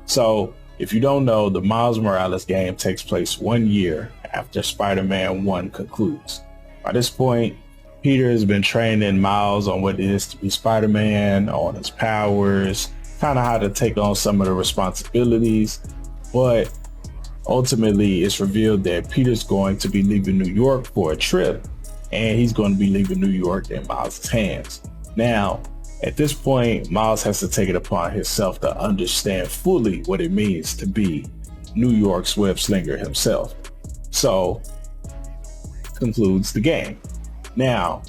So if you don't know, the Miles Morales game takes place 1 year after Spider-Man 1 concludes. By this point, Peter has been training Miles on what it is to be Spider-Man, on his powers, kind of how to take on some of the responsibilities. But ultimately, it's revealed that Peter's going to be leaving New York for a trip, and he's going to be leaving New York in Miles' hands. Now, at this point, Miles has to take it upon himself to understand fully what it means to be New York's web slinger himself. So, concludes the game. Now,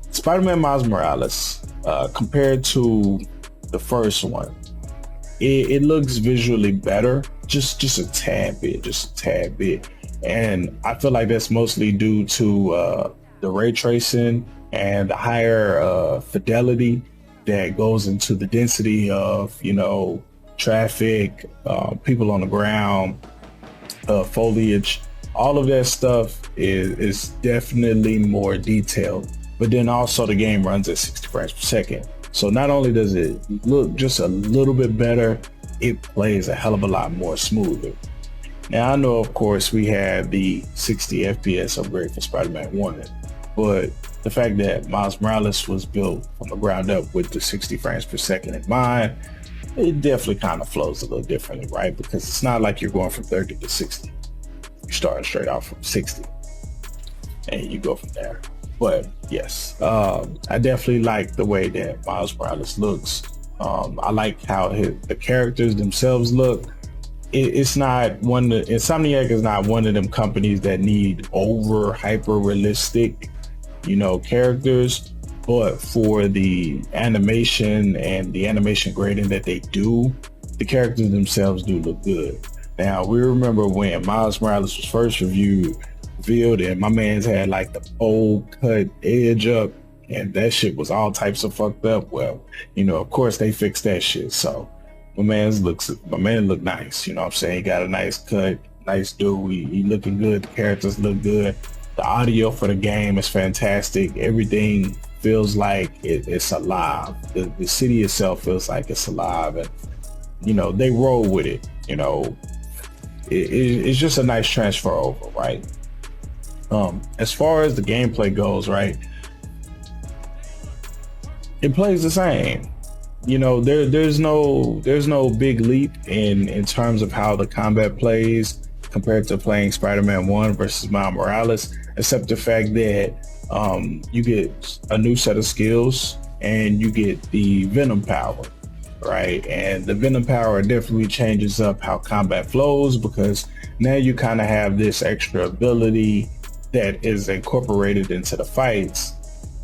Spider-Man Miles Morales, compared to the first one, it looks visually better, just a tad bit. And I feel like that's mostly due to the ray tracing and the higher fidelity that goes into the density of, traffic, people on the ground, foliage. All of that stuff is definitely more detailed, but then also the game runs at 60 frames per second. So not only does it look just a little bit better, it plays a hell of a lot more smoother. Now I know, of course, we had the 60 FPS upgrade for Spider-Man 1, but the fact that Miles Morales was built from the ground up with the 60 frames per second in mind, it definitely kind of flows a little differently, right? Because it's not like you're going from 30 to 60. You're starting straight off from 60 and you go from there. But yes, I definitely like the way that Miles Morales looks. I like how the characters themselves look. It's not Insomniac is not one of them companies that need over hyper realistic, characters, but for the animation and the animation grading that they do, the characters themselves do look good. Now, we remember when Miles Morales was first revealed and my man's had like the bold cut edge up and that shit was all types of fucked up. Well, of course they fixed that shit. So my man looked nice. You know what I'm saying? He got a nice cut, nice dude. He looking good. The characters look good. The audio for the game is fantastic. Everything feels like it's alive. The city itself feels like it's alive, and they roll with it. It's just a nice transfer over, right? As far as the gameplay goes, right, it plays the same. There's no big leap in terms of how the combat plays compared to playing Spider-Man 1 versus Miles Morales, except the fact that you get a new set of skills and you get the Venom power, right? And the Venom power definitely changes up how combat flows, because now you kind of have this extra ability that is incorporated into the fights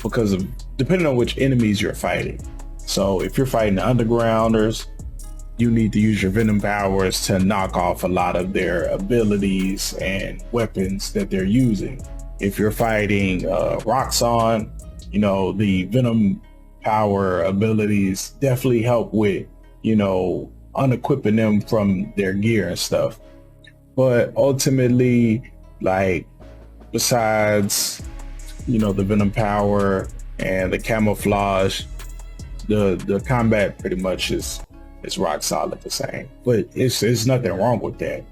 because of depending on which enemies you're fighting. So if you're fighting the undergrounders, you need to use your Venom powers to knock off a lot of their abilities and weapons that they're using. If you're fighting Roxxon, the Venom power abilities definitely help with, unequipping them from their gear and stuff. But ultimately, like, besides, the Venom power and the camouflage, the combat pretty much is rock solid the same. But it's nothing wrong with that.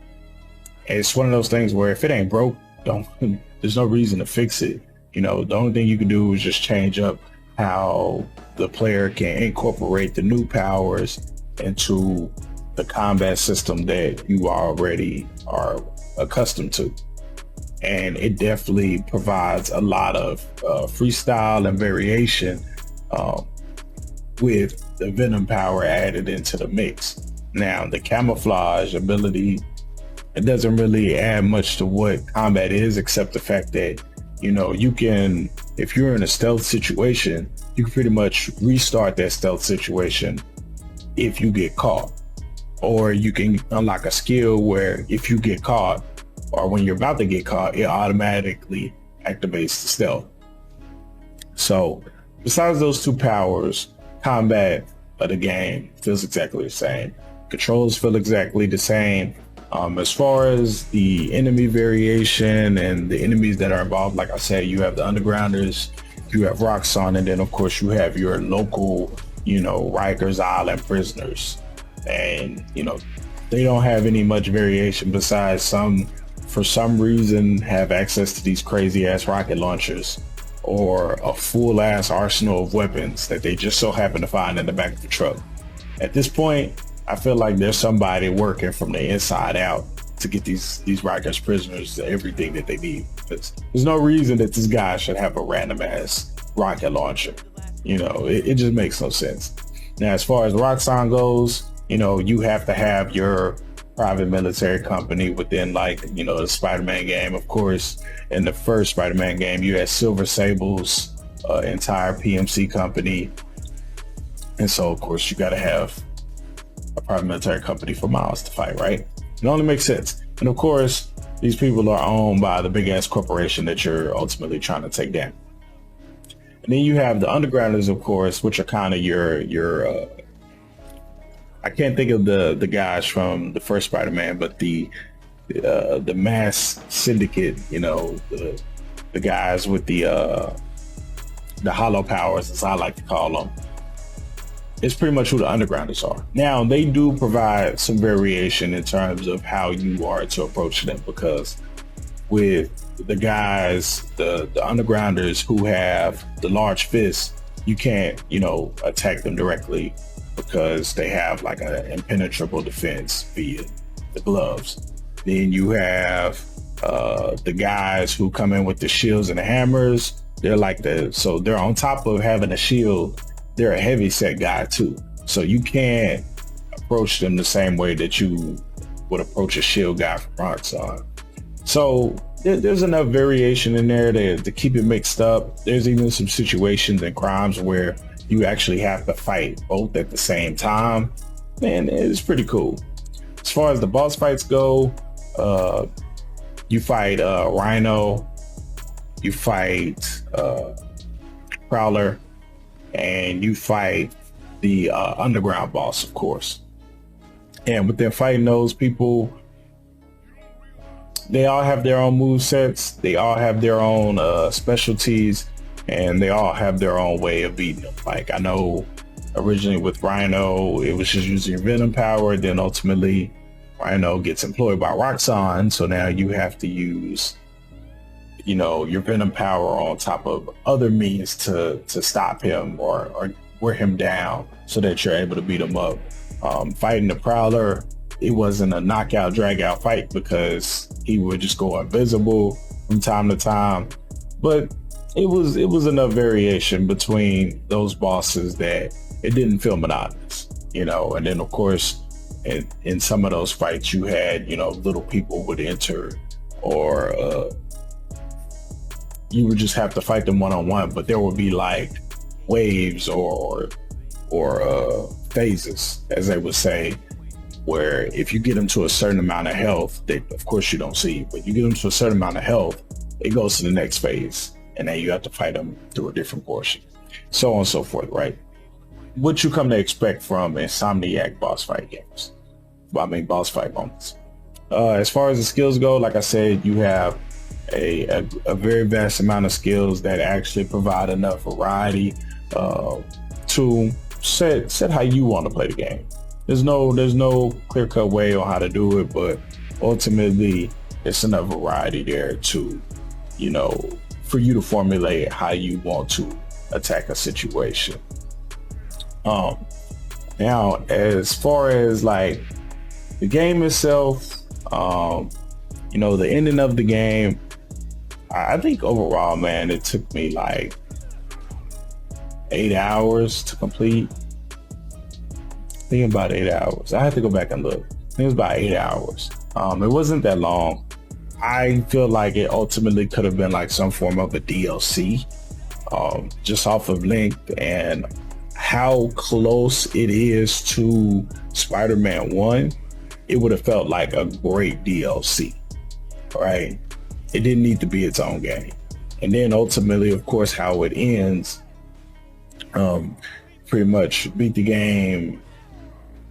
It's one of those things where if it ain't broke, there's no reason to fix it. The only thing you can do is just change up how the player can incorporate the new powers into the combat system that you already are accustomed to. And it definitely provides a lot of freestyle and variation with the Venom power added into the mix. Now, the camouflage ability, it doesn't really add much to what combat is, except the fact that, you can, if you're in a stealth situation, you can pretty much restart that stealth situation if you get caught. Or you can unlock a skill where if you get caught, or when you're about to get caught, it automatically activates the stealth. So besides those two powers, combat of the game feels exactly the same. Controls feel exactly the same. As far as the enemy variation and the enemies that are involved, like I said, you have the undergrounders, you have Roxxon, and then of course you have your local, Rikers Island prisoners. and they don't have any much variation besides some, for some reason, have access to these crazy ass rocket launchers or a full ass arsenal of weapons that they just so happen to find in the back of the truck. At this point, I feel like there's somebody working from the inside out to get these Rikers prisoners everything that they need. There's no reason that this guy should have a random ass rocket launcher. It just makes no sense. Now, as far as Roxxon goes, you have to have your private military company within, like, the Spider-Man game. Of course, in the first Spider-Man game, you had Silver Sable's entire PMC company. And so, of course, you got to have a private military company for Miles to fight, right? It only makes sense. And of course, these people are owned by the big ass corporation that you're ultimately trying to take down. And then you have the Undergrounders, of course, which are kind of your I can't think of the guys from the first Spider-Man, but the mass syndicate, the guys with the hollow powers, as I like to call them. It's pretty much who the Undergrounders are. Now, they do provide some variation in terms of how you are to approach them, because with the guys, the Undergrounders who have the large fists, you can't, attack them directly because they have like an impenetrable defense via the gloves. Then you have the guys who come in with the shields and the hammers. They're so they're on top of having a shield, they're a heavy set guy too. So you can't approach them the same way that you would approach a shield guy from Roxxon. So there's enough variation in there to keep it mixed up. There's even some situations and crimes where you actually have to fight both at the same time. Man, it's pretty cool. As far as the boss fights go, you fight Rhino, you fight Prowler, and you fight the underground boss, of course. And within fighting those people, they all have their own move sets, they all have their own specialties, and they all have their own way of beating them. Like, I know originally with Rhino, it was just using your Venom power, then ultimately Rhino gets employed by Roxxon, so now you have to use your Venom power on top of other means to stop him or wear him down so that you're able to beat him up. Fighting the Prowler, it wasn't a knockout, drag out fight because he would just go invisible from time to time. But it was enough variation between those bosses that it didn't feel monotonous, and then of course in some of those fights you had, little people would enter, or you would just have to fight them one-on-one, but there would be like waves or phases, as they would say, where if you get them to a certain amount of health, they, of course you don't see, but you get them to a certain amount of health, it goes to the next phase, and then you have to fight them through a different portion, so on and so forth, right? What you come to expect from Insomniac boss fight games. Boss fight moments. As far as the skills go, like I said, you have a very vast amount of skills that actually provide enough variety to set how you want to play the game. There's no clear-cut way on how to do it, but ultimately it's enough variety there to, for you to formulate how you want to attack a situation. Now, as far as like the game itself, the ending of the game, I think overall, man, it took me like 8 hours to complete. I think about 8 hours. I had to go back and look. I think it was about 8 hours. It wasn't that long. I feel like it ultimately could have been like some form of a DLC, just off of length and how close it is to Spider-Man 1. It would have felt like a great DLC, right? It didn't need to be its own game. And then ultimately, of course, how it ends, pretty much beat the game,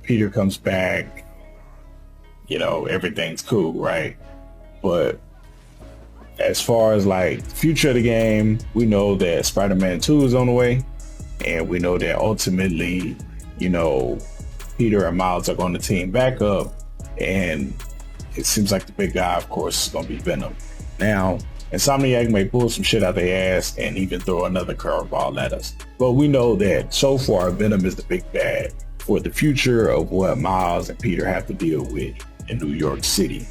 Peter comes back, everything's cool, right? But as far as like future of the game, we know that Spider-Man 2 is on the way, and we know that ultimately, Peter and Miles are going to team back up, and it seems like the big guy, of course, is going to be Venom. Now, Insomniac may pull some shit out their ass and even throw another curveball at us, but we know that so far Venom is the big bad for the future of what Miles and Peter have to deal with in New York City.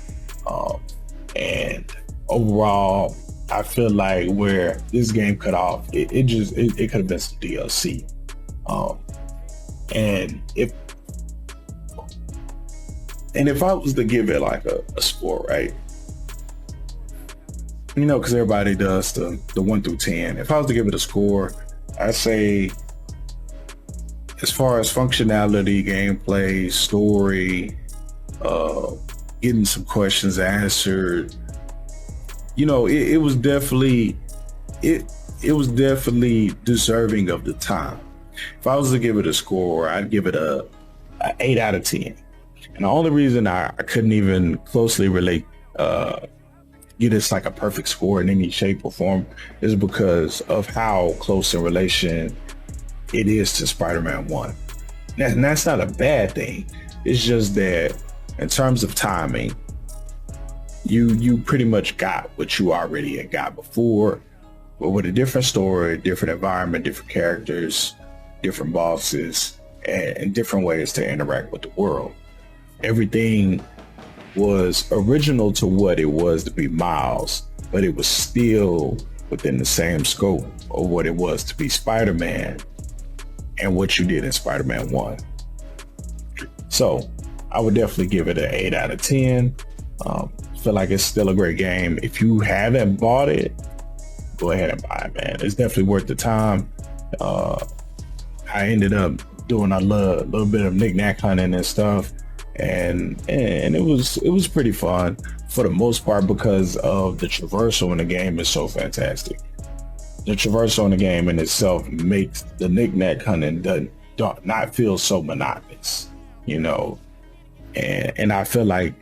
And overall, I feel like where this game cut off, it could have been some DLC. And if I was to give it like a score, right? You know, because everybody does the 1 through 10. If I was to give it a score, I'd say as far as functionality, gameplay, story, getting some questions answered, you know, it was definitely deserving of the time. If I was to give it a score, I'd give it a 8 out of 10. And the only reason I couldn't even closely relate, get this like a perfect score in any shape or form, is because of how close in relation it is to Spider-Man 1. And that's not a bad thing. It's just that in terms of timing, you pretty much got what you already had got before, but with a different story, different environment, different characters, different bosses, and different ways to interact with the world. Everything was original to what it was to be Miles, but it was still within the same scope of what it was to be Spider-Man and what you did in Spider-Man 1. So I would definitely give it an 8 out of 10. Feel like it's still a great game. If you haven't bought it, go ahead and buy it, man. It's definitely worth the time. I ended up doing a little bit of knick-knack hunting and stuff, and it was pretty fun for the most part because of the traversal in the game is so fantastic. The traversal in the game in itself makes the knick-knack hunting not feel so monotonous, you know. And I feel like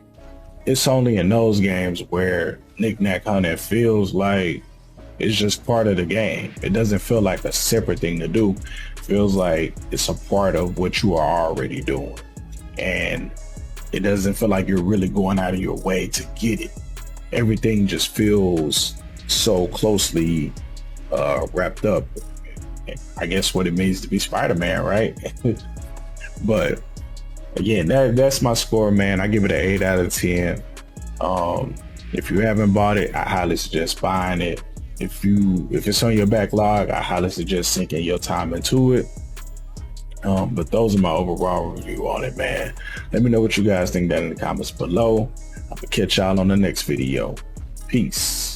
it's only in those games where knick-knack hunting feels like it's just part of the game. It doesn't feel like a separate thing to do. It feels like it's a part of what you are already doing. And it doesn't feel like you're really going out of your way to get it. Everything just feels so closely wrapped up. I guess what it means to be Spider-Man, right? But again, that's my score, man. I give it an 8 out of 10. If you haven't bought it, I highly suggest buying it. If it's on your backlog, I highly suggest sinking your time into it. But those are my overall review on it, man. Let me know what you guys think down in the comments below. I'm gonna catch y'all on the next video. Peace.